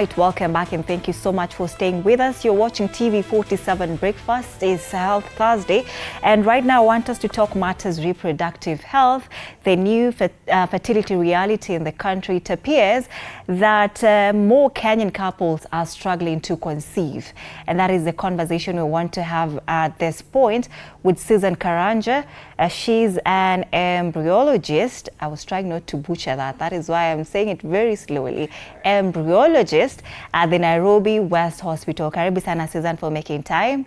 right, welcome back and thank you so much for staying with us. You're watching TV47 Breakfast. It's Health Thursday, and right now I want us to talk matters reproductive health, the new fertility reality in the country. It appears that more Kenyan couples are struggling to conceive, and that is the conversation we want to have at this point with Susan Karanja. She's an embryologist. I was trying not to butcher that. That is why I'm saying it very slowly. Embryologist at the Nairobi West Hospital. Karibu sana, Susan, for making time.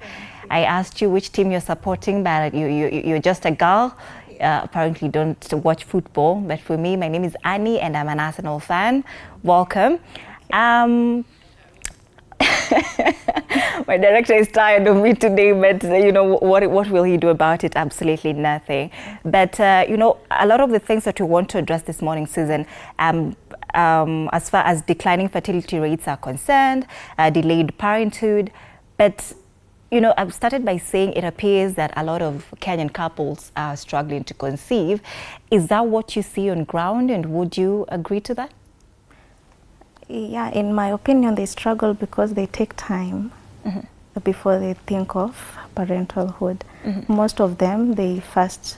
I asked you which team you're supporting, but you're just a girl. Apparently don't watch football. But for me, my name is Annie and I'm an Arsenal fan. Welcome. My director is tired of me today, but you know, what will he do about it? Absolutely nothing. But you know, a lot of the things that we want to address this morning, Susan, as far as declining fertility rates are concerned, delayed parenthood, but you know, I've started by saying it appears that a lot of Kenyan couples are struggling to conceive. Is that what you see on ground, and would you agree to that? Yeah, in my opinion, they struggle because they take time before they think of parenthood. Most of them, they first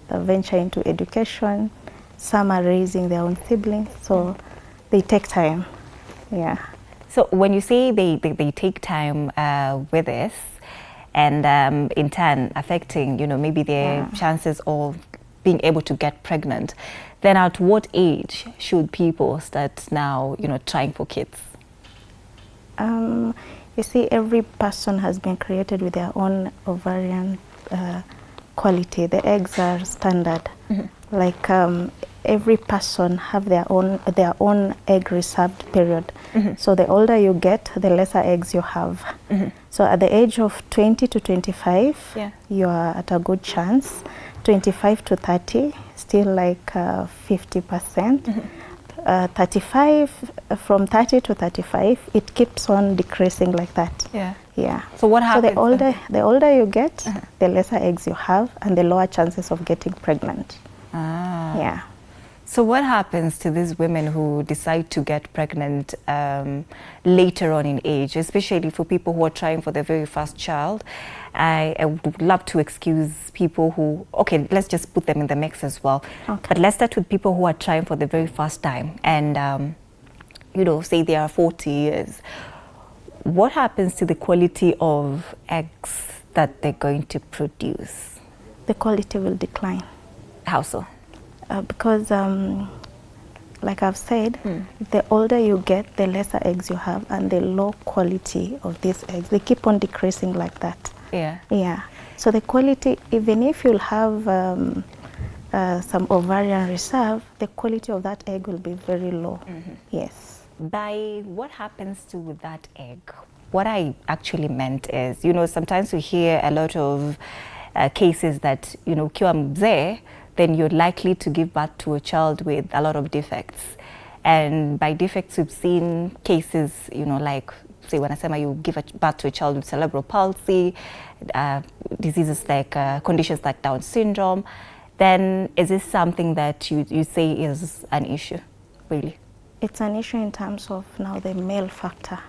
venture into education. Some are raising their own siblings, so they take time. Yeah. So when you say they take time with this, and in turn affecting, you know, maybe their chances of being able to get pregnant, then at what age should people start now, you know, trying for kids? You see, every person has been created with their own ovarian quality. The eggs are standard. Like every person have their own egg reserved period. So the older you get, the lesser eggs you have. So at the age of 20 to 25, you are at a good chance. 25 to 30, still like 50%. 35, from 30 to 35, it keeps on decreasing like that. Yeah. So what happens? So the older you get, the lesser eggs you have, and the lower chances of getting pregnant. Yeah. So what happens to these women who decide to get pregnant later on in age, especially for people who are trying for their very first child? I would love to excuse people who, okay, let's just put them in the mix as well. But let's start with people who are trying for the very first time and, you know, say they are 40 years. What happens to the quality of eggs that they're going to produce? The quality will decline. How so? Because, like I've said, the older you get, the lesser eggs you have, and the low quality of these eggs, they keep on decreasing like that. Yeah. So the quality, even if you'll have some ovarian reserve, the quality of that egg will be very low. Yes. By what happens to that egg? What I actually meant is, you know, sometimes we hear a lot of cases that, you know, ukiwa mzee, then you're likely to give birth to a child with a lot of defects. And by defects, we've seen cases, you know, like, say, wanasema you give birth to a child with cerebral palsy, diseases like, conditions like Down syndrome. Then is this something that you say is an issue, really? It's an issue in terms of now the male factor,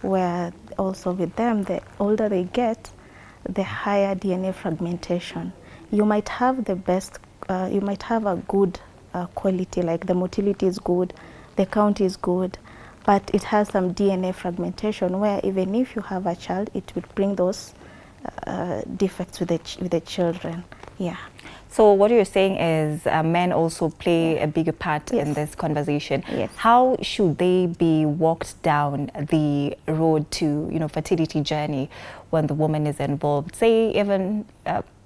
where also with them, the older they get, the higher DNA fragmentation. You might have the best, you might have a good quality, like the motility is good, the count is good, but it has some DNA fragmentation where even if you have a child, it would bring those defects with the children. Yeah. So what you're saying is men also play a bigger part in this conversation. How should they be walked down the road to, you know, fertility journey when the woman is involved? Say even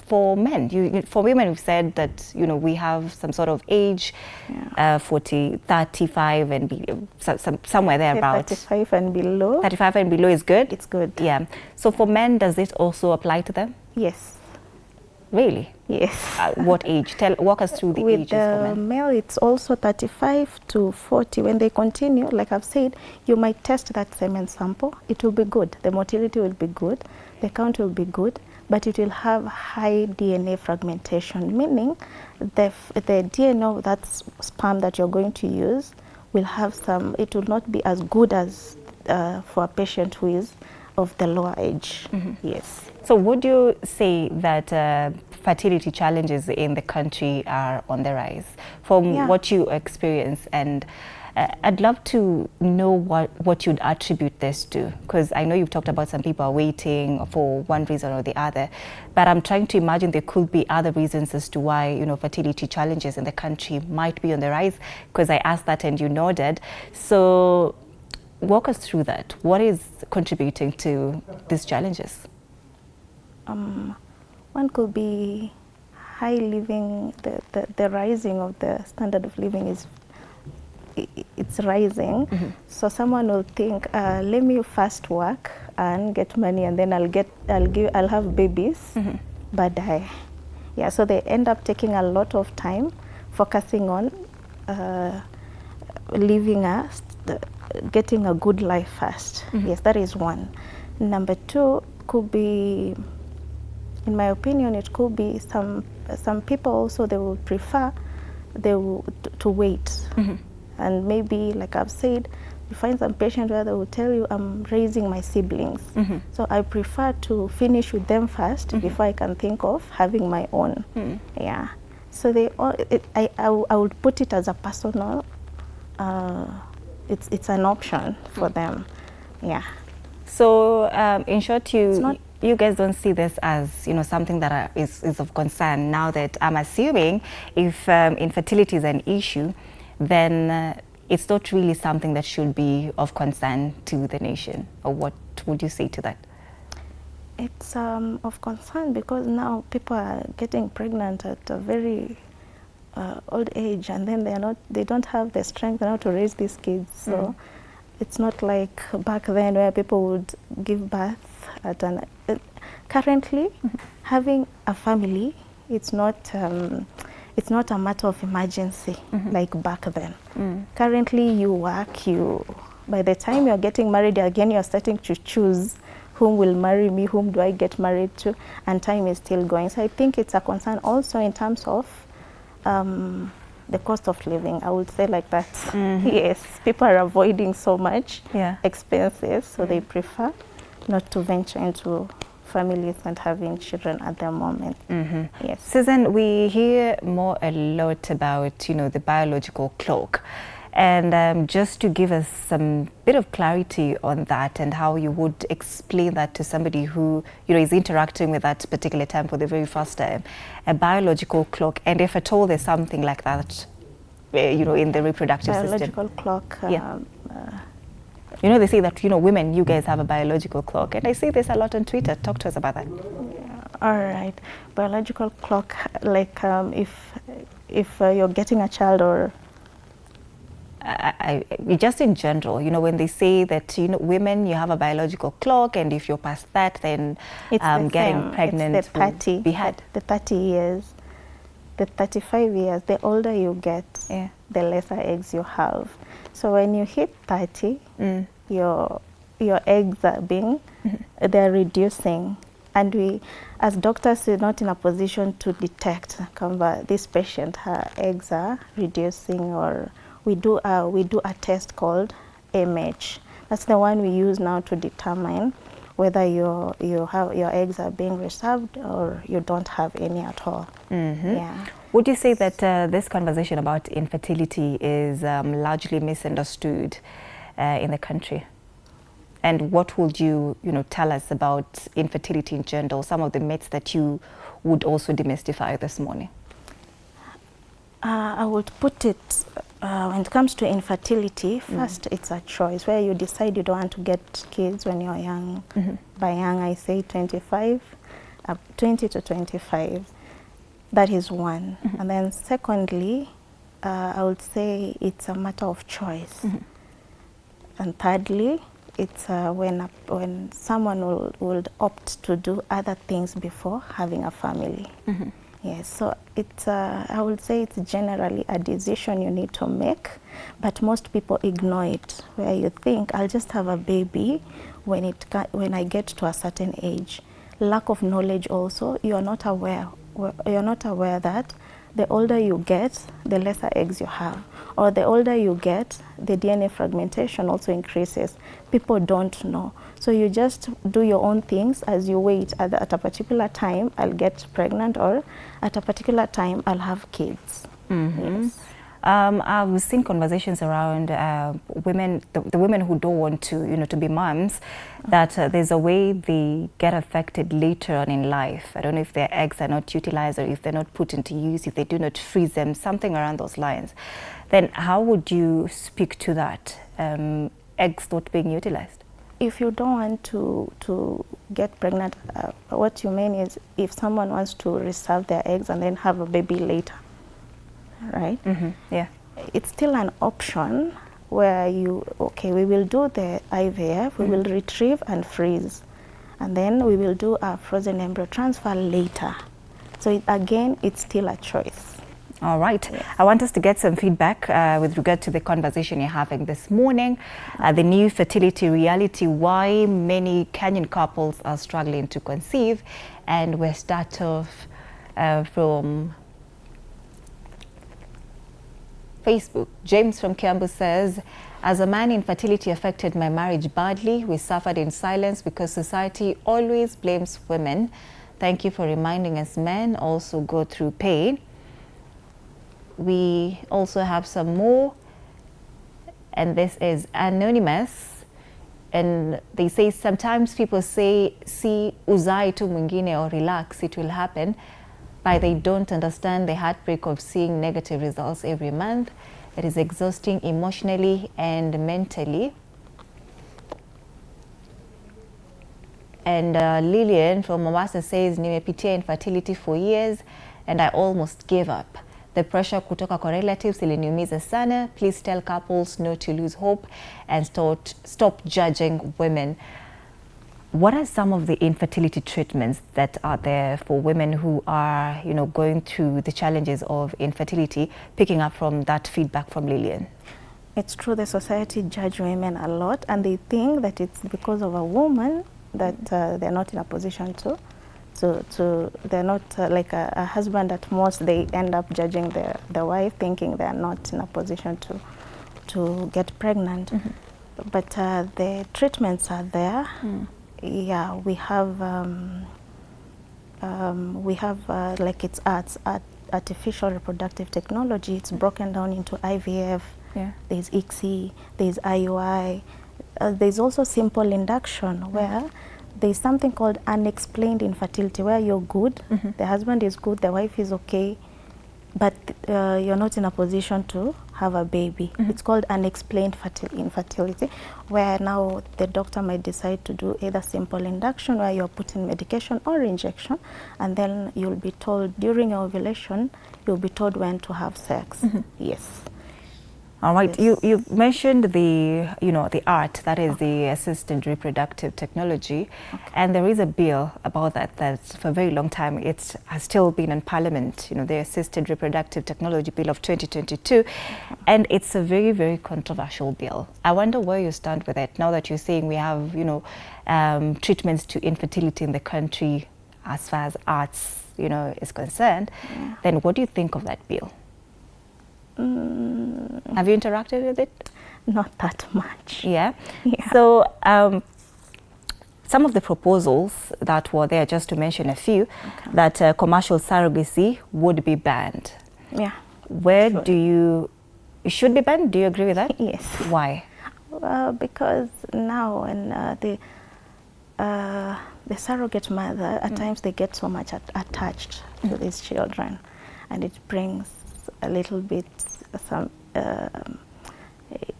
for men, for women, we've said that, you know, we have some sort of age, 40, 35 and somewhere thereabout. 35 and below. 35 and below is good? It's good. Yeah. So for men, does it also apply to them? Yes. Really? Yes. What age? Walk us through the ages for men. With male, it's also 35 to 40. When they continue, like I've said, you might test that semen sample. It will be good. The motility will be good. The count will be good. But it will have high DNA fragmentation, meaning the DNA of that sperm that you're going to use will have some, it will not be as good as for a patient who is of the lower age. Yes. So would you say that fertility challenges in the country are on the rise from what you experience? And I'd love to know what you'd attribute this to, because I know you've talked about some people are waiting for one reason or the other, but I'm trying to imagine there could be other reasons as to why, you know, fertility challenges in the country might be on the rise, because I asked that and you nodded. So walk us through that. What is contributing to these challenges? One could be high living, the rising of the standard of living it's rising. So someone will think, let me first work and get money, and then I'll have babies, but yeah, so they end up taking a lot of time focusing on getting a good life first. Yes, that is one. Number two could be, in my opinion, it could be some people also, they will prefer to wait. And maybe, like I've said, you find some patients where they will tell you, I'm raising my siblings. So I prefer to finish with them first before I can think of having my own. Yeah. So I would put it as a personal, it's an option for them. Yeah. So in short, you guys don't see this as, you know, something that is of concern, now that I'm assuming if infertility is an issue, then it's not really something that should be of concern to the nation. Or what would you say to that? It's of concern because now people are getting pregnant at a very old age, and then they don't have the strength now to raise these kids. So it's not like back then where people would give birth at an currently having a family, it's not a matter of emergency like back then. Currently you work, by the time you're getting married again, you're starting to choose whom will marry me, whom do I get married to, and time is still going. So I think it's a concern also in terms of the cost of living, I would say like that. Yes, people are avoiding so much expenses, so they prefer not to venture into families and having children at the moment. Yes. Susan, we hear a lot about, you know, the biological clock, and just to give us some bit of clarity on that and how you would explain that to somebody who, you know, is interacting with that particular time for the very first time, a biological clock, and if at all there's something like that, you know, in the reproductive system. Biological clock. You know, they say that, you know, women, you guys have a biological clock, and I see this a lot on Twitter. Talk to us about that. All right. Biological clock, like if you're getting a child, or just in general, you know, when they say that, you know, women, you have a biological clock, and if you're past that, then getting pregnant it's the 30, be had. The 30 years, the 35 years, the older you get, the lesser eggs you have. So when you hit 30, your eggs are they're reducing, and we, as doctors, are not in a position to detect this patient, her eggs are reducing, or we do a test called AMH. That's the one we use now to determine whether your eggs are being reserved or you don't have any at all. Yeah. Would you say that this conversation about infertility is largely misunderstood in the country? And what would you tell us about infertility in general, some of the myths that you would also demystify this morning? I would put it, when it comes to infertility, first it's a choice where you decide you don't want to get kids when you're young. By young, I say 20 to 25. That is one. And then secondly, I would say it's a matter of choice. And thirdly, it's when someone would opt to do other things before having a family. Yes, so it's I would say it's generally a decision you need to make, but most people ignore it, where you think, I'll just have a baby when I get to a certain age. Lack of knowledge also, you're not aware that the older you get, the lesser eggs you have. Or the older you get, the DNA fragmentation also increases. People don't know. So you just do your own things as you wait. At a particular time, I'll get pregnant, or at a particular time, I'll have kids. Yes. I've seen conversations around women, the women who don't want to, to be moms, that there's a way they get affected later on in life. I don't know if their eggs are not utilized, or if they're not put into use, if they do not freeze them, something around those lines. Then how would you speak to that, eggs not being utilized? If you don't want to get pregnant, what you mean is if someone wants to reserve their eggs and then have a baby later, right? Yeah. It's still an option where we will do the IVF, we will retrieve and freeze, and then we will do a frozen embryo transfer later. So again, it's still a choice. All right. Yes. I want us to get some feedback with regard to the conversation you're having this morning, the new fertility reality, why many Kenyan couples are struggling to conceive. And we'll start off from Facebook. James from Kiambu says, as a man, infertility affected my marriage badly. We suffered in silence because society always blames women. Thank you for reminding us men also go through pain. We also have some more, and this is anonymous, and they say sometimes people say see uzai tu mwingine or relax, it will happen, but they don't understand the heartbreak of seeing negative results every month. It is exhausting emotionally and mentally. And Lillian from Mombasa says, nimepitia infertility for years and I almost gave up. The pressure kutoka kwa relatives iliniumiza sana. Please tell couples not to lose hope and stop judging women. What are some of the infertility treatments that are there for women who are, going through the challenges of infertility, picking up from that feedback from Lillian? It's true, the society judge women a lot, and they think that it's because of a woman that they're not in a position to they're not like a husband. At most, they end up judging the wife, thinking they're not in a position to get pregnant. But the treatments are there. Yeah, we have like it's artificial reproductive technology. It's broken down into IVF. Yeah. There's ICSI, there's IUI. There's also simple induction where there's something called unexplained infertility, where you're good, the husband is good, the wife is okay, but you're not in a position to have a baby. It's called unexplained infertility, where now the doctor might decide to do either simple induction, where you're putting medication or injection, and then you'll be told during your ovulation, you'll be told when to have sex. Yes. All right. Yes. You mentioned the the ART, that is the assisted reproductive technology, and there is a bill about that for a very long time it has still been in Parliament. The assisted reproductive technology bill of 2022, and it's a very, very controversial bill. I wonder where you stand with it now that you're saying we have treatments to infertility in the country as far as arts is concerned. Then what do you think of that bill? Have you interacted with it? Not that much. Yeah. So some of the proposals that were there, just to mention a few, that commercial surrogacy would be banned. Yeah. Where it should be banned? Do you agree with that? Yes. Why? Because now when the surrogate mother, at times they get so much attached to these children, and it brings a little bit some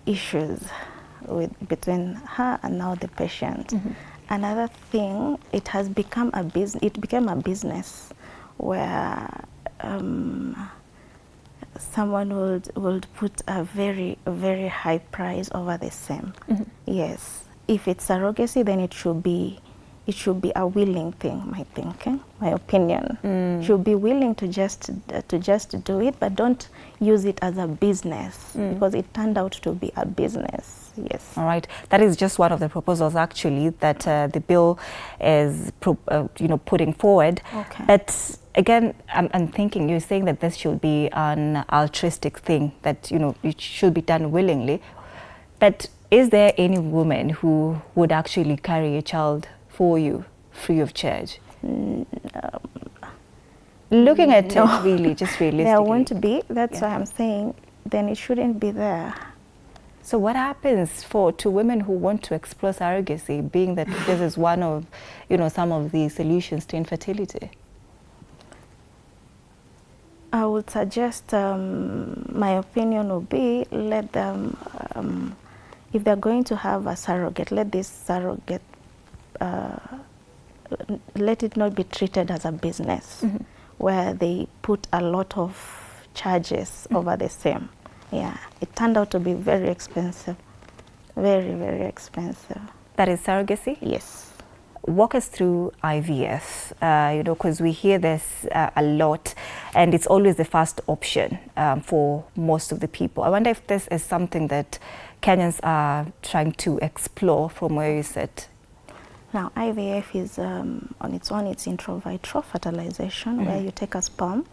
issues between her and now the patient. Another thing, it has become a business. It became a business where someone would put a very, very high price over the same. Yes, if it's surrogacy, then it should be a willing thing. My thinking, my opinion, should be willing to just do it, but don't use it as a business, because it turned out to be a business. Yes. All right. That is just one of the proposals, actually, that the bill is, putting forward. Okay. But again, I'm thinking, you're saying that this should be an altruistic thing, that, it should be done willingly. But is there any woman who would actually carry a child for you free of charge? Looking at it, really, just realistically. There won't be. That's why I'm saying then it shouldn't be there. So what happens to women who want to explore surrogacy, being that this is one of, some of the solutions to infertility? I would suggest, my opinion would be, let them, if they're going to have a surrogate, let this surrogate, let it not be treated as a business, where they put a lot of charges over the same. Yeah, it turned out to be very expensive, very, very expensive. That is surrogacy? Yes. Walk us through IVF, because we hear this a lot, and it's always the first option for most of the people. I wonder if this is something that Kenyans are trying to explore from where you sit. Now, IVF is, on its own, it's in vitro fertilization, where you take a sperm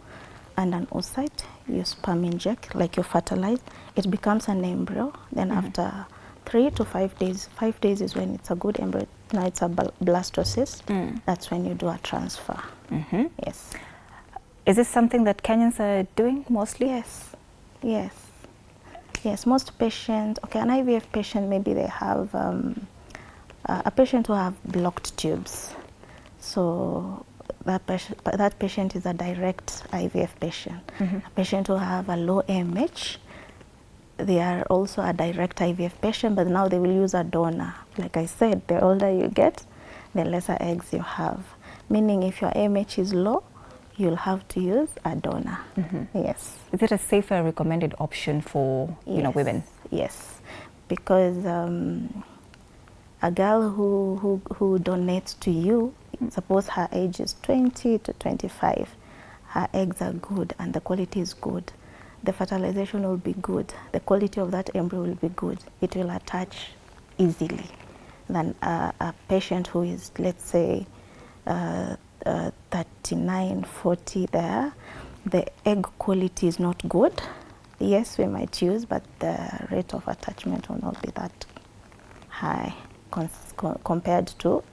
and an oocyte, you sperm inject, like you fertilize, it becomes an embryo. Then after 3 to 5 days, 5 days is when it's a good embryo. Now it's a blastocyst. That's when you do a transfer. Yes. Is this something that Kenyans are doing mostly? Yes. Yes. Yes, most patients, okay, an IVF patient, maybe they have a patient who have blocked tubes. So that patient is a direct IVF patient. A patient who have a low AMH, they are also a direct IVF patient, but now they will use a donor. Like I said, the older you get, the lesser eggs you have. Meaning if your AMH is low, you'll have to use a donor. Yes. Is it a safer recommended option for women? Yes, because a girl who donates to you, suppose her age is 20 to 25, her eggs are good and the quality is good. The fertilization will be good. The quality of that embryo will be good. It will attach easily than a patient who is, let's say, 39, 40 there. The egg quality is not good. Yes, we might use, but the rate of attachment will not be that high compared to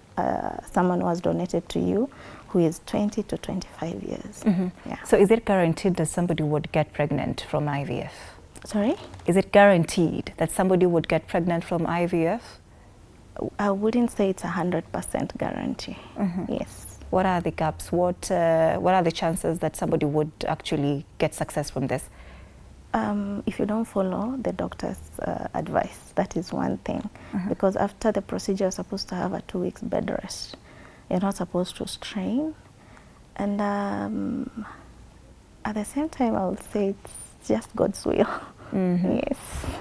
someone who has donated to you who is 20 to 25 years. Yeah. So is it guaranteed that somebody would get pregnant from IVF? Sorry? Is it guaranteed that somebody would get pregnant from IVF? I wouldn't say it's 100% guarantee. Yes. What are the gaps? What are the chances that somebody would actually get success from this? If you don't follow the doctor's advice, that is one thing. Because after the procedure, you're supposed to have a 2 weeks bed rest. You're not supposed to strain. And at the same time, I would say it's just God's will. Yes.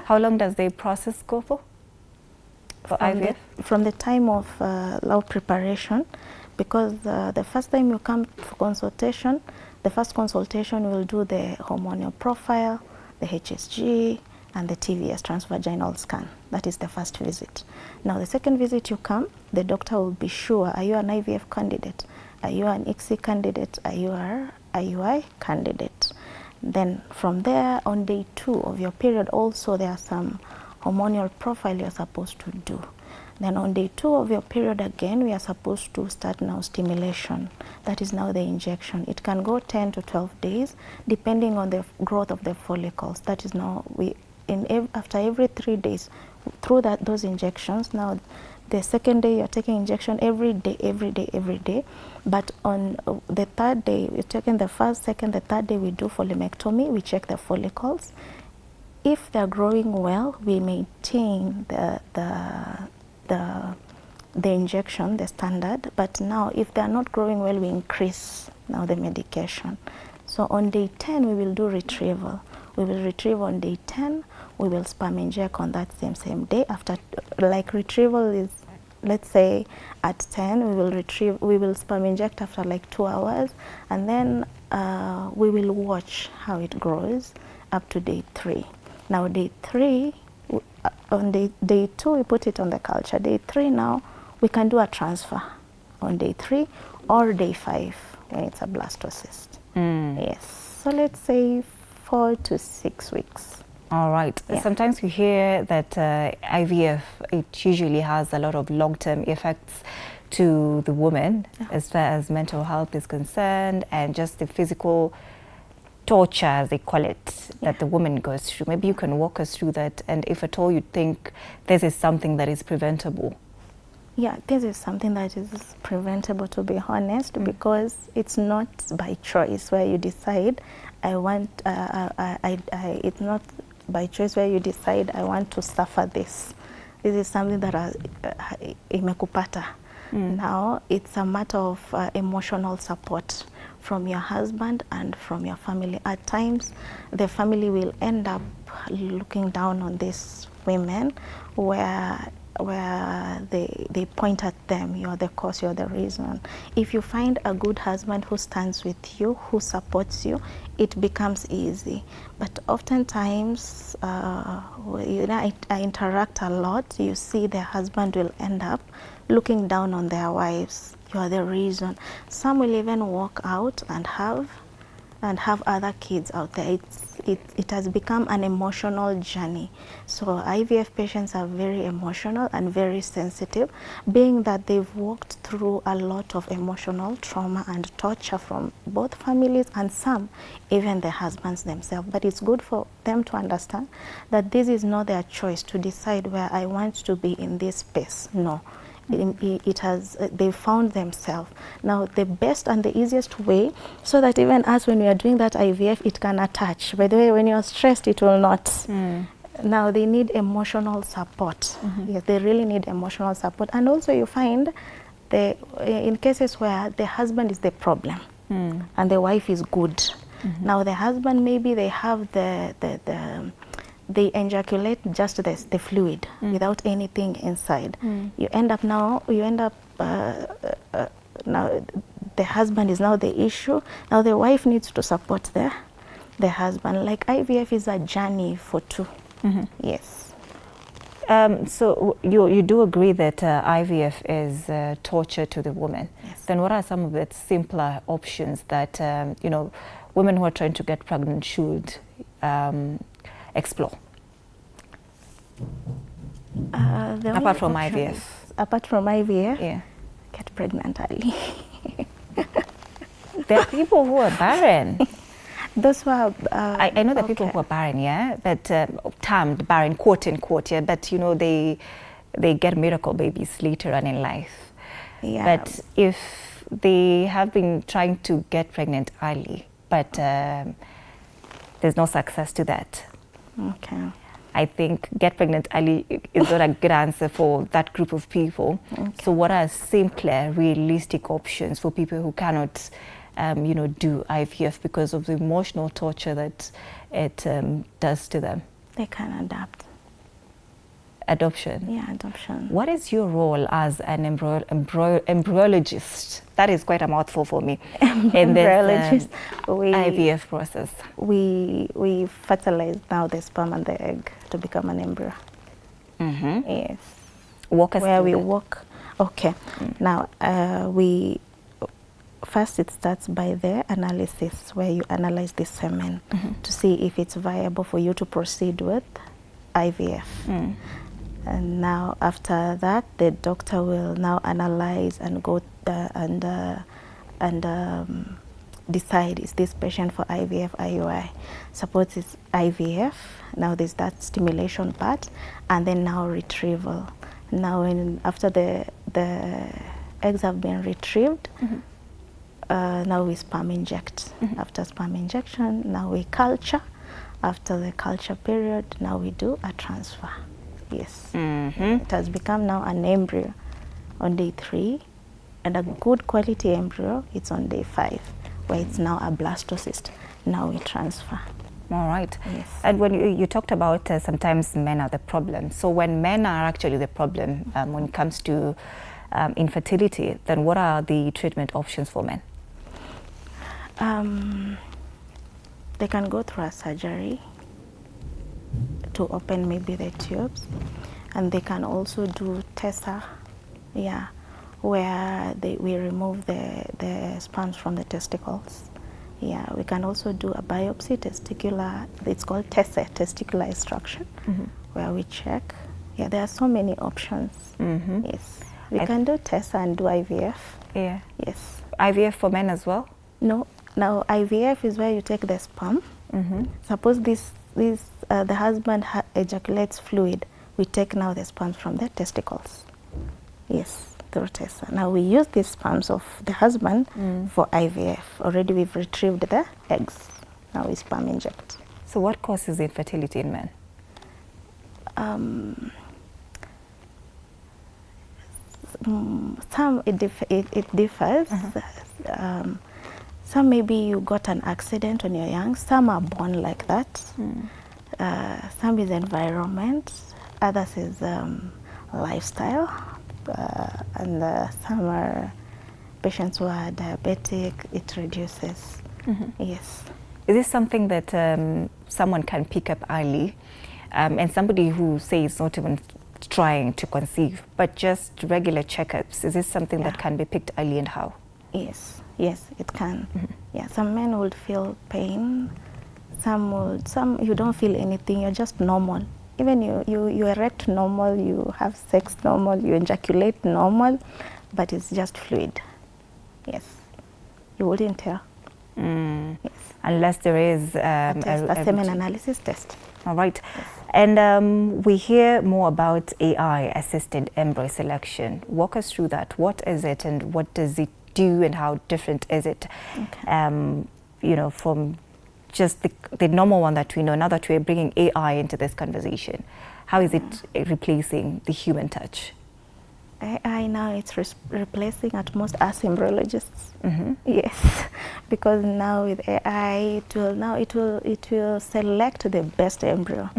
How long does the process go for IVF? From the time of love preparation, because the first time you come for consultation, the first consultation will do the hormonal profile, the HSG, and the TVS, transvaginal scan. That is the first visit. Now, the second visit you come, the doctor will be sure, are you an IVF candidate? Are you an ICSI candidate? Are you an IUI candidate? Then from there, on day 2 of your period, also there are some hormonal profile you're supposed to do. Then on day 2 of your period again, we are supposed to start now stimulation. That is now the injection. It can go 10 to 12 days, depending on the growth of the follicles. That is now, after every 3 days, through those injections, now the second day you're taking injection every day, every day, every day. But on the 3rd day, we're taking the 1st, 2nd, the 3rd day, we do folliculectomy, we check the follicles. If they're growing well, we maintain the injection, the standard, but now if they are not growing well, we increase now the medication. So on day 10, we will do retrieval. We will retrieve on day 10, we will sperm inject on that same day. After, like retrieval is, let's say at 10, we will sperm inject after like 2 hours, and then we will watch how it grows up to day 3. Now day 3, on day 2, we put it on the culture. Day 3 now, we can do a transfer on day 3 or day 5 when it's a blastocyst. Yes. So let's say 4 to 6 weeks. All right. Yeah. Sometimes we hear that IVF, it usually has a lot of long-term effects to the woman, as far as mental health is concerned, and just the physical torture, as they call it, that the woman goes through. Maybe you can walk us through that, and if at all you think this is something that is preventable. Yeah, this is something that is preventable, to be honest, because it's not by choice where you decide, it's not by choice where you decide, I want to suffer this. This is something that imekupata. Now, it's a matter of emotional support from your husband and from your family. At times, the family will end up looking down on these women where they point at them, you're the cause, you're the reason. If you find a good husband who stands with you, who supports you, it becomes easy. But oftentimes, I interact a lot, you see the husband will end up looking down on their wives. You are the reason. Some will even walk out and have other kids out there. It has become an emotional journey. So IVF patients are very emotional and very sensitive, being that they've walked through a lot of emotional trauma and torture from both families and some, even the husbands themselves. But it's good for them to understand that this is not their choice to decide where I want to be in this space. No. They found themselves. Now, the best and the easiest way, so that even us, when we are doing that IVF, it can attach. By the way, when you're stressed, it will not. Now, they need emotional support. Yes, they really need emotional support. And also, you find in cases where the husband is the problem and the wife is good. Now, the husband, maybe they have they ejaculate just the fluid without anything inside. You end up now the husband is now the issue. Now the wife needs to support the husband. Like IVF is a journey for two. Yes. So you do agree that IVF is torture to the woman. Yes. Then what are some of the simpler options that women who are trying to get pregnant should explore? Apart from IVF. Apart from IVF, yeah, get pregnant early. There are people who are barren. Those who are I know that people who are barren, yeah, but termed barren, quote unquote, yeah, but they get miracle babies later on in life. Yeah. But if they have been trying to get pregnant early, but there's no success to that. Okay. I think get pregnant early is not a good answer for that group of people. Okay. So what are simpler, realistic options for people who cannot, do IVF because of the emotional torture that it does to them? They can adapt. Adoption? Yeah, adoption. What is your role as an embryologist? That is quite a mouthful for me. In this IVF process. We fertilize now the sperm and the egg to become an embryo. Yes. Walk us where through we that. walk. Okay. Now first it starts by the analysis, where you analyze the semen to see if it's viable for you to proceed with IVF. And now after that, the doctor will now analyze and go decide, is this patient for IVF, IUI? Suppose it's IVF, now there's that stimulation part, and then now retrieval. Now after the eggs have been retrieved, now we sperm inject. After sperm injection, now we culture. After the culture period, now we do a transfer. Yes. It has become now an embryo on day 3, and a good quality embryo, it's on day 5, where it's now a blastocyst. Now we transfer. All right. Yes. And when you talked about sometimes men are the problem. So when men are actually the problem when it comes to infertility, then what are the treatment options for men? They can go through a surgery to open maybe the tubes. And they can also do TESA, yeah, where we remove the sperms from the testicles. Yeah, we can also do a biopsy, testicular, it's called TESA, testicular extraction, where we check. Yeah, there are so many options. Yes, we can do TESA and do IVF. Yeah. Yes. IVF for men as well? No, now IVF is where you take the sperm. Suppose the husband ejaculates fluid, we take now the sperms from the testicles. Yes, through TESA. Now we use these sperms of the husband for IVF. Already we've retrieved the eggs. Now we sperm inject. So what causes infertility in men? Some it differs. Some maybe you got an accident when you're young. Some are born like that. Some is environment. Others is lifestyle. And some are patients who are diabetic. It reduces. Yes. Is this something that someone can pick up early? And somebody who says not even trying to conceive, but just regular checkups, is this something that can be picked early, and how? Yes, yes, it can. Yeah, some men would feel pain. Some you don't feel anything. You're just normal. Even you erect normal. You have sex normal. You ejaculate normal, but it's just fluid. Yes, you wouldn't tell. Yes. Unless there is a semen analysis test. All right. Yes. And we hear more about AI-assisted embryo selection. Walk us through that. What is it, and what does it do, and how different is it, you know, from just the normal one that we know, now that we're bringing AI into this conversation? How is it replacing the human touch? AI now it's replacing at most us embryologists. Yes, because now with AI it will select the best embryo.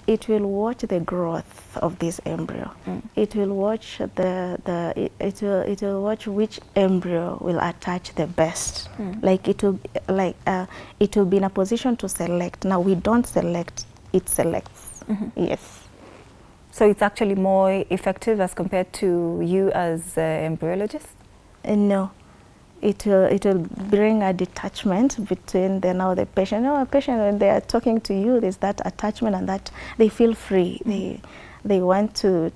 It will watch the growth of this embryo. It will watch it will watch which embryo will attach the best. Like it will be in a position to select. Now we don't select; it selects. Yes. So it's actually more effective as compared to you as embryologist? No, it will bring a detachment between the patient. No, a patient, when they are talking to you, there's that attachment, and that they feel free. They want to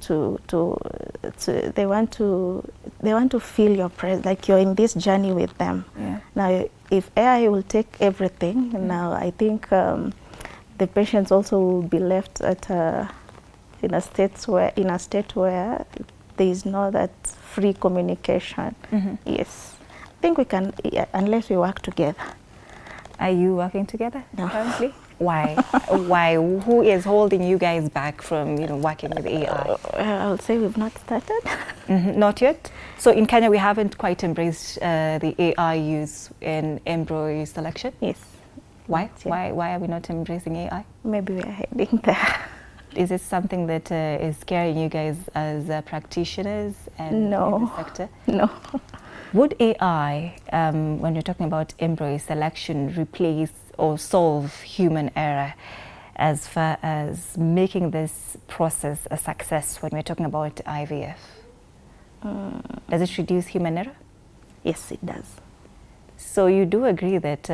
feel your presence, like you're in this journey with them. Yeah. Now, if AI will take everything, now I think the patients also will be left at in a state where there is no that free communication. Yes, I think we can, unless we work together. Are you working together currently? Why? Why? Who is holding you guys back from working with AI? I would say we've not started. Not yet. So in Kenya, we haven't quite embraced the AI use in embryo selection. Yes. Why? Why are we not embracing AI? Maybe we are heading there. Is it something that is scaring you guys as practitioners and in the sector? No. Would AI, when you're talking about embryo selection, replace or solve human error as far as making this process a success when we're talking about IVF? Does it reduce human error? Yes, it does. So you do agree that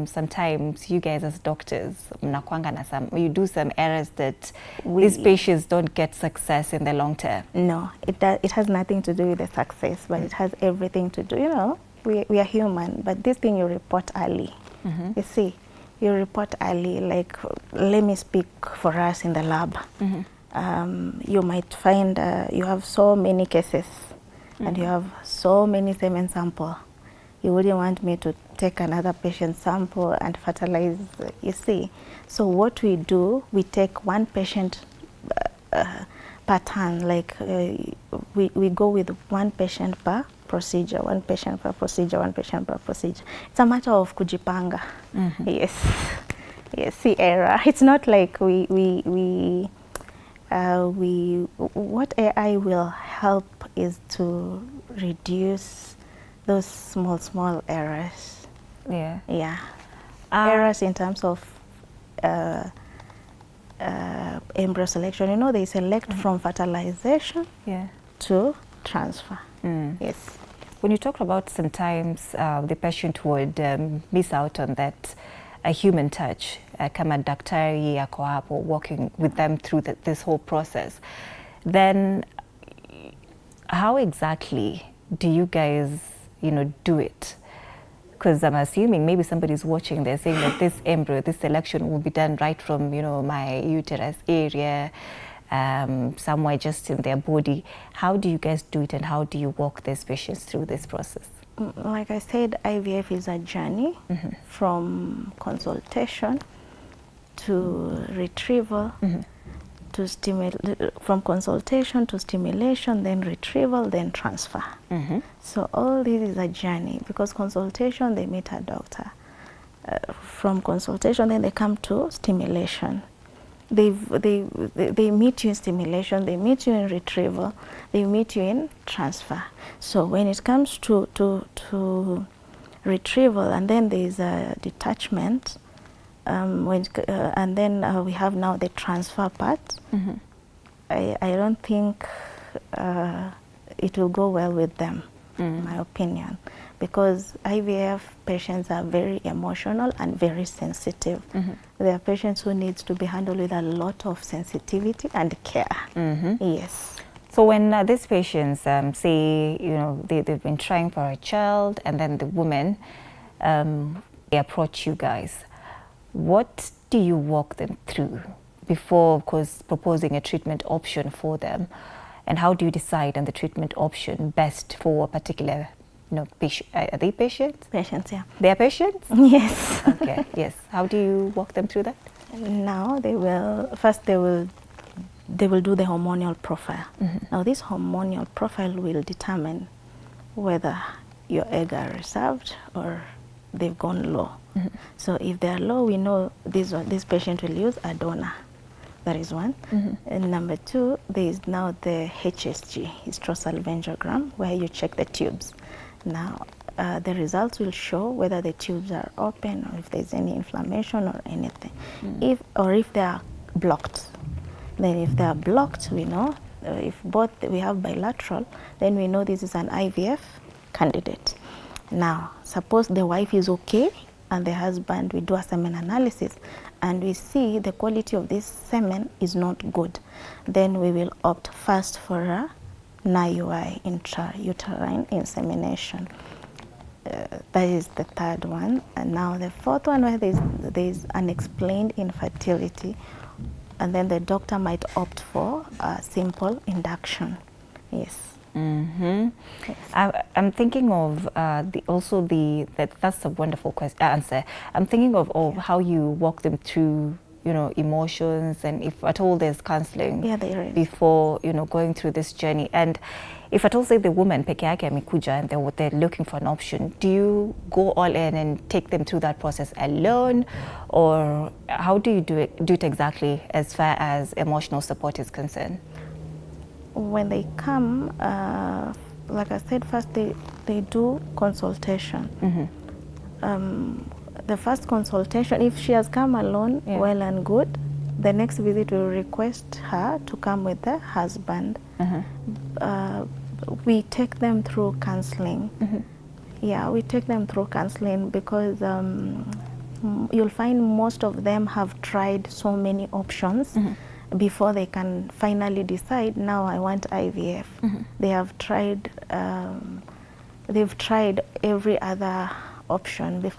sometimes you guys as doctors, you do some errors that these patients don't get success in the long term? No, it has nothing to do with the success, but it has everything to do, we are human, but this thing you report early. You see, you report early, like let me speak for us in the lab. You might find you have so many cases and you have so many semen samples. You wouldn't want me to take another patient sample and fertilize, you see. So what we do, we take one patient pattern, like we go with one patient per procedure, one patient per procedure, one patient per procedure. It's a matter of kujipanga. Yes, see error. It's not like what AI will help is to reduce those small errors. Errors in terms of embryo selection. You know, they select from fertilization to transfer. Yes. When you talk about sometimes the patient would miss out on that human touch, kama daktari yako hapo walking with them through this whole process, then how exactly do you guys, you know, do it? Because I'm assuming maybe somebody's watching, they're saying that this embryo, this selection will be done right from, you know, my uterus area, somewhere just in their body. How do you guys do it, and how do you walk these patients through this process? Like I said, IVF is a journey from consultation to retrieval, to from consultation to stimulation, then retrieval, then transfer. So all this is a journey, because consultation, they meet a doctor. From consultation, then they come to stimulation. They meet you in stimulation, they meet you in retrieval, they meet you in transfer. So when it comes to retrieval, and then there is a detachment, and then we have now the transfer part. I don't think it will go well with them, in my opinion, because IVF patients are very emotional and very sensitive. There are patients who needs to be handled with a lot of sensitivity and care. Yes. So when these patients say, you know, they've been trying for a child, and then the woman, they approach you guys, what do you walk them through before, of course, proposing a treatment option for them? And how do you decide on the treatment option best for a particular, you know, patient? Are they patients? Patients, yeah. They are patients? Yes. Okay, yes. How do you walk them through that? Now they will do the hormonal profile. Now this hormonal profile will determine whether your egg are reserved or they've gone low. So if they are low, we know this patient will use a donor. That is one. And number two, there is now the HSG, hysterosalpingogram, where you check the tubes. Now the results will show whether the tubes are open, or if there's any inflammation or anything. If they are blocked. Then if they are blocked, we know, if both we have bilateral, then we know this is an IVF candidate. Now, suppose the wife is okay and the husband, we do a semen analysis and we see the quality of this semen is not good, then we will opt first for a NIUI, intrauterine insemination. That is the third one. And now the fourth one, where there is unexplained infertility, and then the doctor might opt for a simple induction. Yes. Yes. I'm thinking of that's a wonderful answer. I'm thinking of how you walk them through, you know, emotions, and if at all there's counseling before, you know, going through this journey. And if at all, say the woman peke yake amekuja and they're looking for an option, do you go all in and take them through that process alone, or how do you do it exactly as far as emotional support is concerned? When they come, like I said, first they do consultation. The first consultation, if she has come alone, well and good. The next visit will request her to come with the husband. We take them through counseling. Yeah, we take them through counseling because you'll find most of them have tried so many options before they can finally decide, now I want IVF. They have tried, they've tried every other option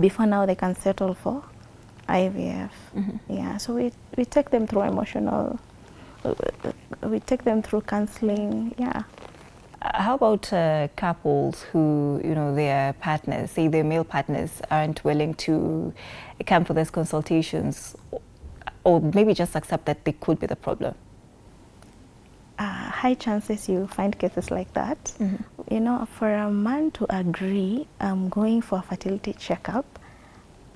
before now they can settle for IVF. Yeah, so we take them through emotional, we take them through counseling, yeah. How about couples who, you know, their partners, say their male partners, aren't willing to come for these consultations, or maybe just accept that they could be the problem? High chances you find cases like that. You know, for a man to agree, I'm going for a fertility checkup,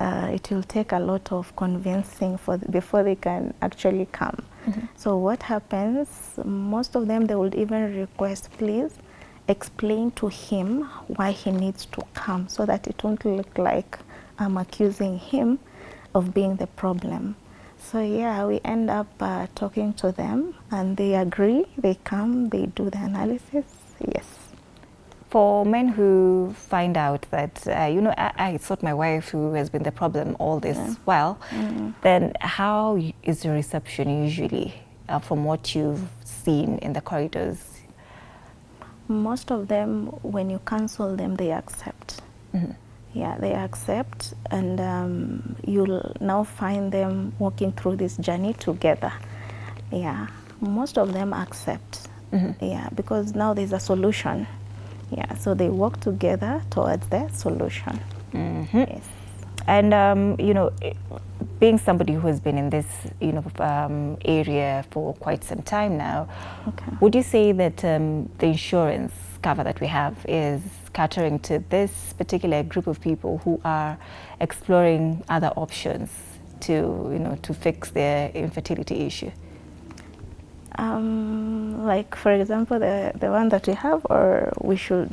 it will take a lot of convincing before they can actually come. So what happens, most of them, they would even request, please explain to him why he needs to come, so that it won't look like I'm accusing him of being the problem. So yeah, we end up talking to them, and they agree. They come, they do the analysis. Yes. For men who find out that, I thought my wife who has been the problem all this while, then how is the reception usually from what you've seen in the corridors? Most of them, when you counsel them, they accept. Yeah, they accept, and you'll now find them walking through this journey together. Yeah, most of them accept. Yeah, because now there's a solution. Yeah, so they work together towards the solution. Yes. And being somebody who has been in this area for quite some time now, would you say that the insurance cover that we have is catering to this particular group of people who are exploring other options to fix their infertility issue? Like, for example, the one that we have, or we should,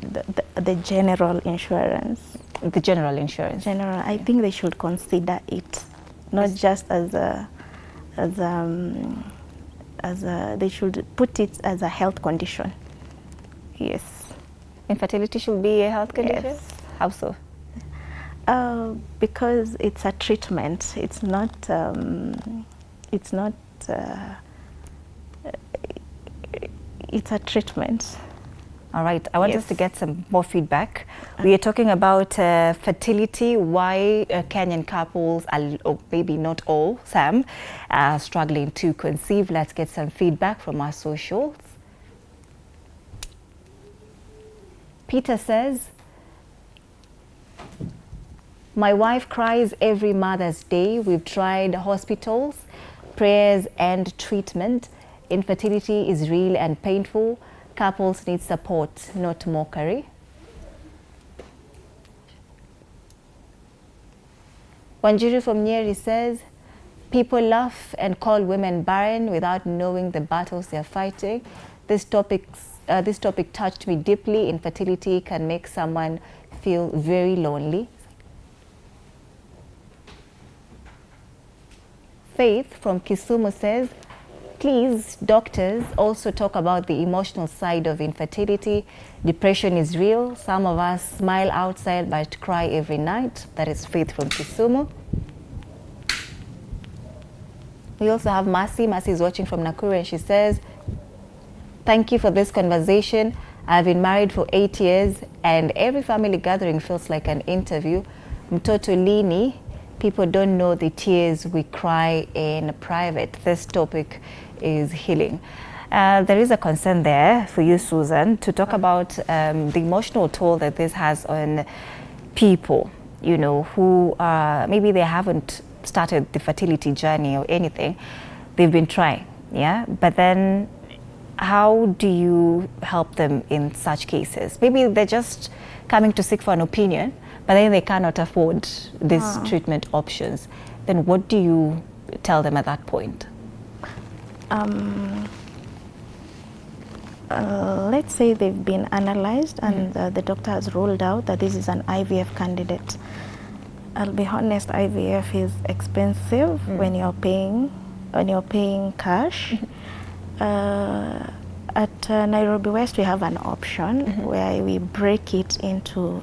the general insurance? The general insurance. General, I think they should consider it, not just as they should put it as a health condition. Yes. Infertility should be a health condition? Yes. How so? Because it's a treatment. It's not it's a treatment. All right, I want us to get some more feedback. We are talking about fertility, why Kenyan couples, or maybe not all, some, are struggling to conceive. Let's get some feedback from our socials. Peter says, my wife cries every Mother's Day. We've tried hospitals, prayers and treatment. Infertility is real and painful. Couples need support, not mockery. Wanjiru from Nyeri says, people laugh and call women barren without knowing the battles they're fighting. This topic touched me deeply. Infertility can make someone feel very lonely. Faith from Kisumu says, please, doctors, also talk about the emotional side of infertility. Depression is real. Some of us smile outside but cry every night. That is Faith from Kisumu. We also have Mercy. Mercy is watching from Nakuru, and she says, thank you for this conversation. I've been married for 8 years, and every family gathering feels like an interview. Mtoto lini, people don't know the tears we cry in private. This topic is healing. There is a concern there for you, Susan, to talk about the emotional toll that this has on people, who maybe they haven't started the fertility journey or anything. They've been trying, yeah? But then how do you help them in such cases? Maybe they're just coming to seek for an opinion, but then they cannot afford these treatment options. Then what do you tell them at that point? Let's say they've been analyzed and the doctor has ruled out that this is an IVF candidate. I'll be honest, IVF is expensive when you're paying cash. At Nairobi West, we have an option where we break it into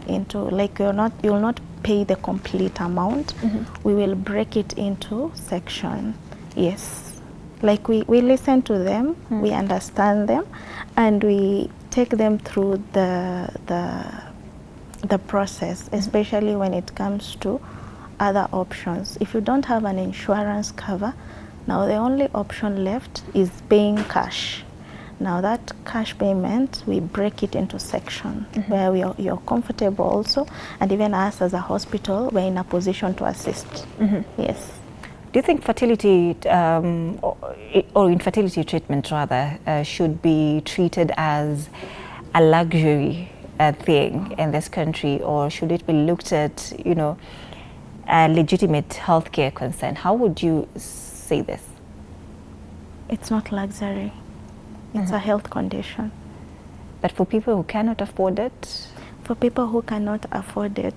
like you'll not pay the complete amount. We will break it into section. Yes, like we listen to them, we understand them, and we take them through the process, especially when it comes to other options. If you don't have an insurance cover, now the only option left is paying cash. Now that cash payment, we break it into sections where you're comfortable also, and even us as a hospital, we're in a position to assist. Yes. Do you think fertility or infertility treatment rather should be treated as a luxury thing in this country, or should it be looked at, a legitimate healthcare concern? How would you say this? It's not luxury. It's a health condition. But for people who cannot afford it? For people who cannot afford it,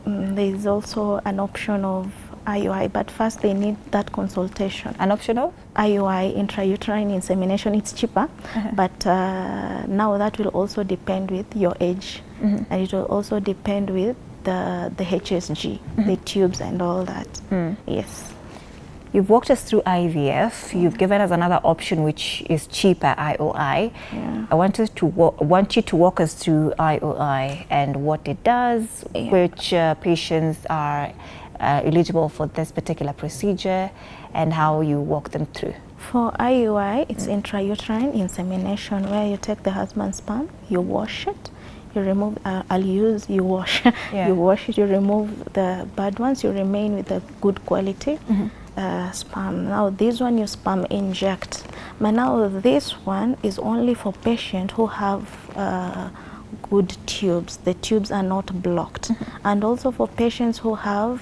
there is also an option of IUI, but first they need that consultation. An option of? IUI, intrauterine insemination, it's cheaper, but now that will also depend with your age, and it will also depend with the HSG, the tubes and all that. Yes. You've walked us through IVF. You've given us another option, which is cheaper, IOI. Yeah. I want you to walk us through IOI and what it does, which patients are eligible for this particular procedure, and how you walk them through. For IUI, it's intrauterine insemination, where you take the husband's sperm, you wash it, you remove, you wash, you wash it, you remove the bad ones, you remain with the good quality sperm. Now this one you sperm inject, but now this one is only for patients who have good tubes. The tubes are not blocked, and also for patients who have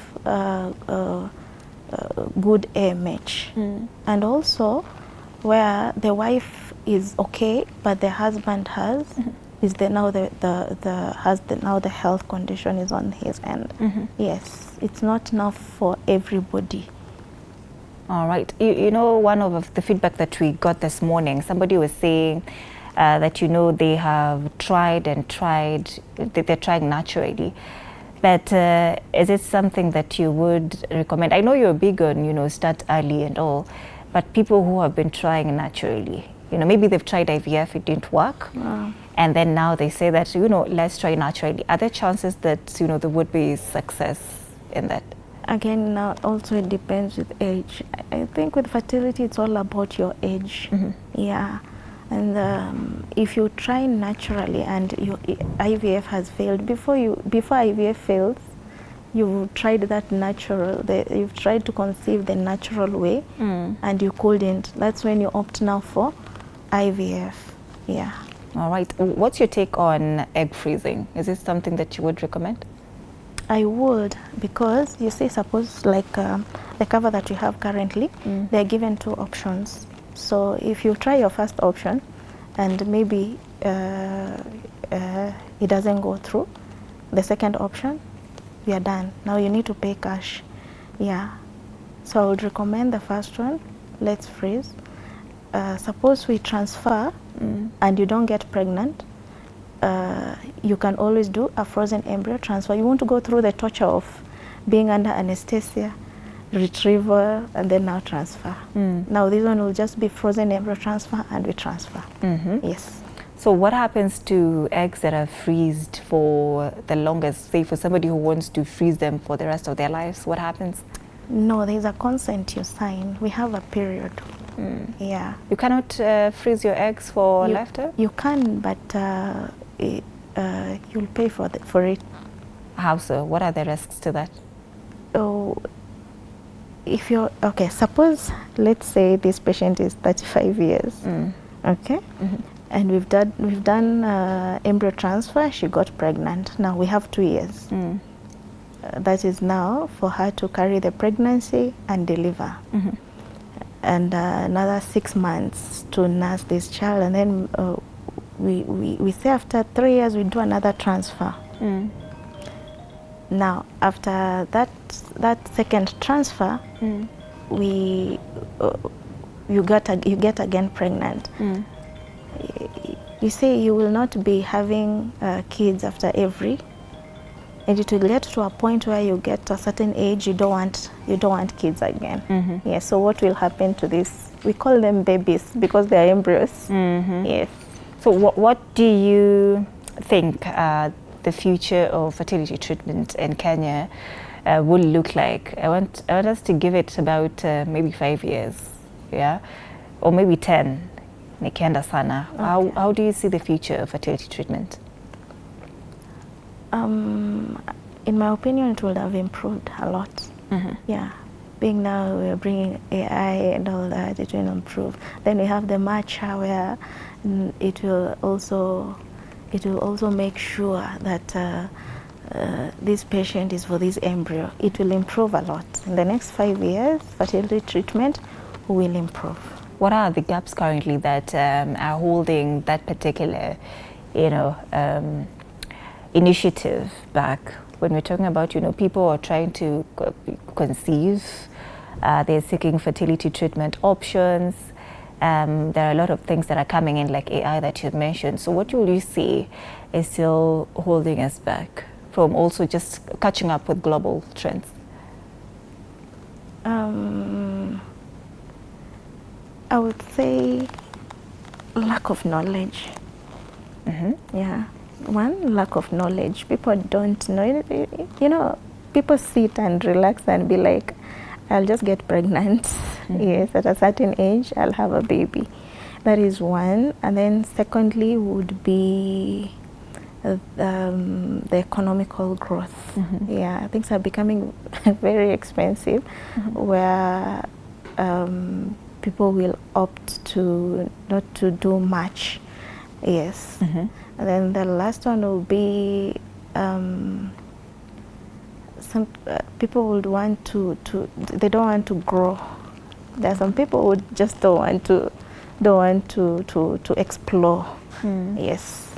good AMH, and also where the wife is okay, but the husband has is now the health condition is on his end. Yes, it's not enough for everybody. All right. You know, one of the feedback that we got this morning, somebody was saying that, you know, they have tried and tried, they're trying naturally. But is it something that you would recommend? I know you're big on, you know, start early and all, but people who have been trying naturally, you know, maybe they've tried IVF, it didn't work. And then now they say that, you know, let's try naturally. Are there chances that, you know, there would be success in that? Again, now also it depends with age. I think with fertility, it's all about your age. Yeah. And if you try naturally and your IVF has failed, before IVF fails, you've tried that natural, you've tried to conceive the natural way, and you couldn't. That's when you opt now for IVF. Yeah. All right. What's your take on egg freezing? Is this something that you would recommend? I would, because you see, suppose like the cover that you have currently, they're given two options. So if you try your first option and maybe it doesn't go through, the second option, we are done. Now you need to pay cash. Yeah. So I would recommend the first one. Let's freeze. Suppose we transfer and you don't get pregnant, you can always do a frozen embryo transfer. You want to go through the torture of being under anesthesia, retrieval, and then now transfer. Now this one will just be frozen embryo transfer, and we transfer. Yes. So what happens to eggs that are freezed for the longest, say for somebody who wants to freeze them for the rest of their lives? What happens? No, there's a consent you sign. We have a period. Yeah. You cannot freeze your eggs for lifetime? You can, but you'll pay for it. How so? What are the risks to that? Oh, if you're okay, suppose let's say this patient is 35 years, okay, and we've done embryo transfer. She got pregnant. Now we have 2 years. That is now for her to carry the pregnancy and deliver, and another 6 months to nurse this child, and then we say after 3 years we do another transfer. Now after that second transfer, you get again pregnant. You say you will not be having kids after every, and it will get to a point where you get to a certain age, you don't want kids again. Yeah. So what will happen to this? We call them babies because they are embryos. Yes. So what do you think the future of fertility treatment in Kenya will look like? I want us to give it about maybe 5 years, yeah, or maybe 10. Nikienda sana. Okay. How do you see the future of fertility treatment? In my opinion, it would have improved a lot. Yeah. Being now we're bringing AI and all that, it will improve. Then we have the matcha where it will also make sure that this patient is for this embryo. It will improve a lot. In the next 5 years, fertility treatment will improve. What are the gaps currently that are holding that particular, initiative back? when we're talking about, people are trying to conceive, they're seeking fertility treatment options. There are a lot of things that are coming in, like AI that you've mentioned. So what will you say is still holding us back from also just catching up with global trends? I would say lack of knowledge. Yeah. One, lack of knowledge. People don't know. People sit and relax and be like, I'll just get pregnant. Yes, at a certain age, I'll have a baby. That is one. And then secondly would be the economical growth. Yeah, things are becoming very expensive, where people will opt to not to do much. Yes. And then the last one will be some people would want to they don't want to grow. There are some people who just don't want to explore. Yes.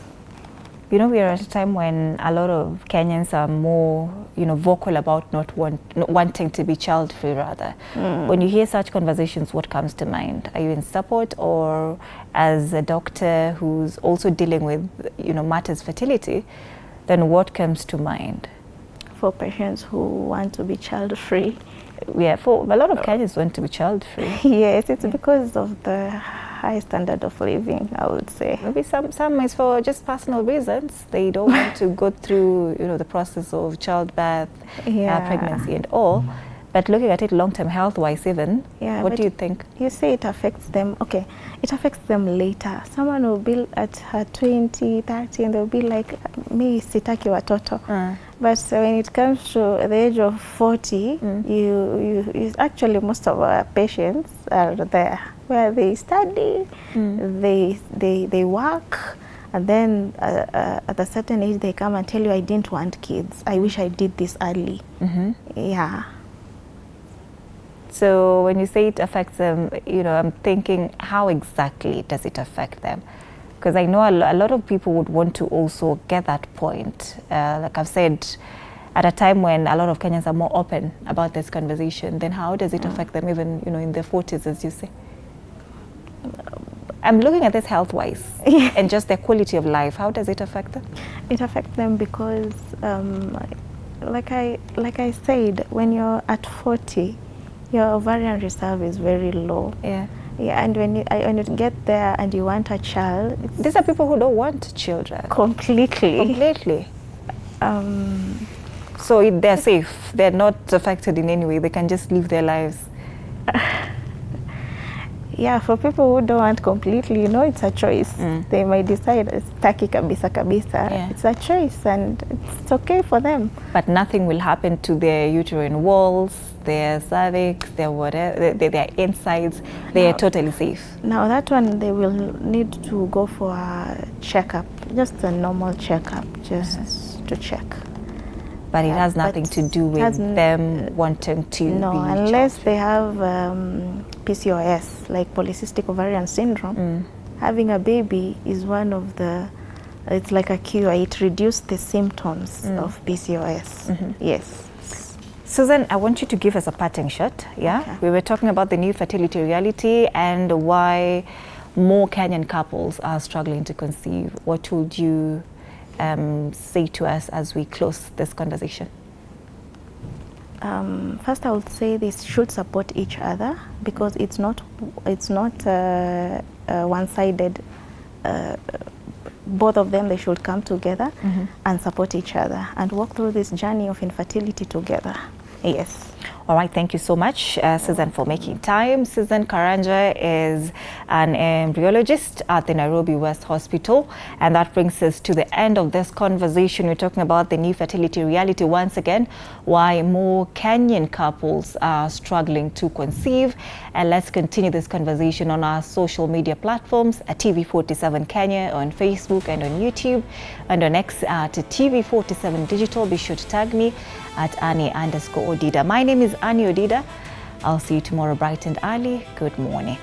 We are at a time when a lot of Kenyans are more, vocal about not wanting to be child-free, rather. When you hear such conversations, what comes to mind? Are you in support, or as a doctor who's also dealing with, matters fertility, then what comes to mind? For patients who want to be child-free. Yeah, for a lot of Kenyans want to be child-free. Yes, it's because of the high standard of living, I would say. Maybe some is for just personal reasons. They don't want to go through, the process of childbirth, pregnancy and all. But looking at it long-term health-wise even, what do you think? You say it affects them. Okay, it affects them later. Someone will be at her 20, 30, and they'll be like, me sitaki watoto. But when it comes to the age of 40, you actually, most of our patients are there, where they study, they work, and then at a certain age they come and tell you, I didn't want kids. I wish I did this early. Yeah. So when you say it affects them, I'm thinking, how exactly does it affect them? Because I know a lot of people would want to also get that point. Like I've said, at a time when a lot of Kenyans are more open about this conversation, then how does it affect them even, in their 40s, as you say? I'm looking at this health-wise and just their quality of life. How does it affect them? It affects them because, like I said, when you're at 40, your ovarian reserve is very low. Yeah, and when you get there and you want a child, these are people who don't want children. Completely. So they're safe. They're not affected in any way. They can just live their lives. Yeah, for people who don't want completely, it's a choice. They might decide it's taki kabisa kabisa. Yeah. It's a choice and it's okay for them. But nothing will happen to their uterine walls, their cervix, their whatever, their insides. They are totally safe. Now that one, they will need to go for a checkup, just a normal checkup, just to check. But it has nothing to do with them wanting to be unless they have PCOS, like polycystic ovarian syndrome. Having a baby is one of the, it's like a cure. It reduces the symptoms of PCOS. Yes. Susan, I want you to give us a parting shot. Yeah, okay. We were talking about the new fertility reality and why more Kenyan couples are struggling to conceive. What would you say to us as we close this conversation? First, I would say they should support each other, because it's not one-sided. Both of them, they should come together and support each other and walk through this journey of infertility together. Yes. All right, thank you so much, Susan, for making time. Susan Karanja is an embryologist at the Nairobi West Hospital. And that brings us to the end of this conversation. We're talking about the new fertility reality once again, why more Kenyan couples are struggling to conceive. And let's continue this conversation on our social media platforms at TV47 Kenya, on Facebook and on YouTube, and on X at TV47 Digital. Be sure to tag me at Annie_Odida. My name is Annie Odida. I'll see you tomorrow bright and early. Good morning.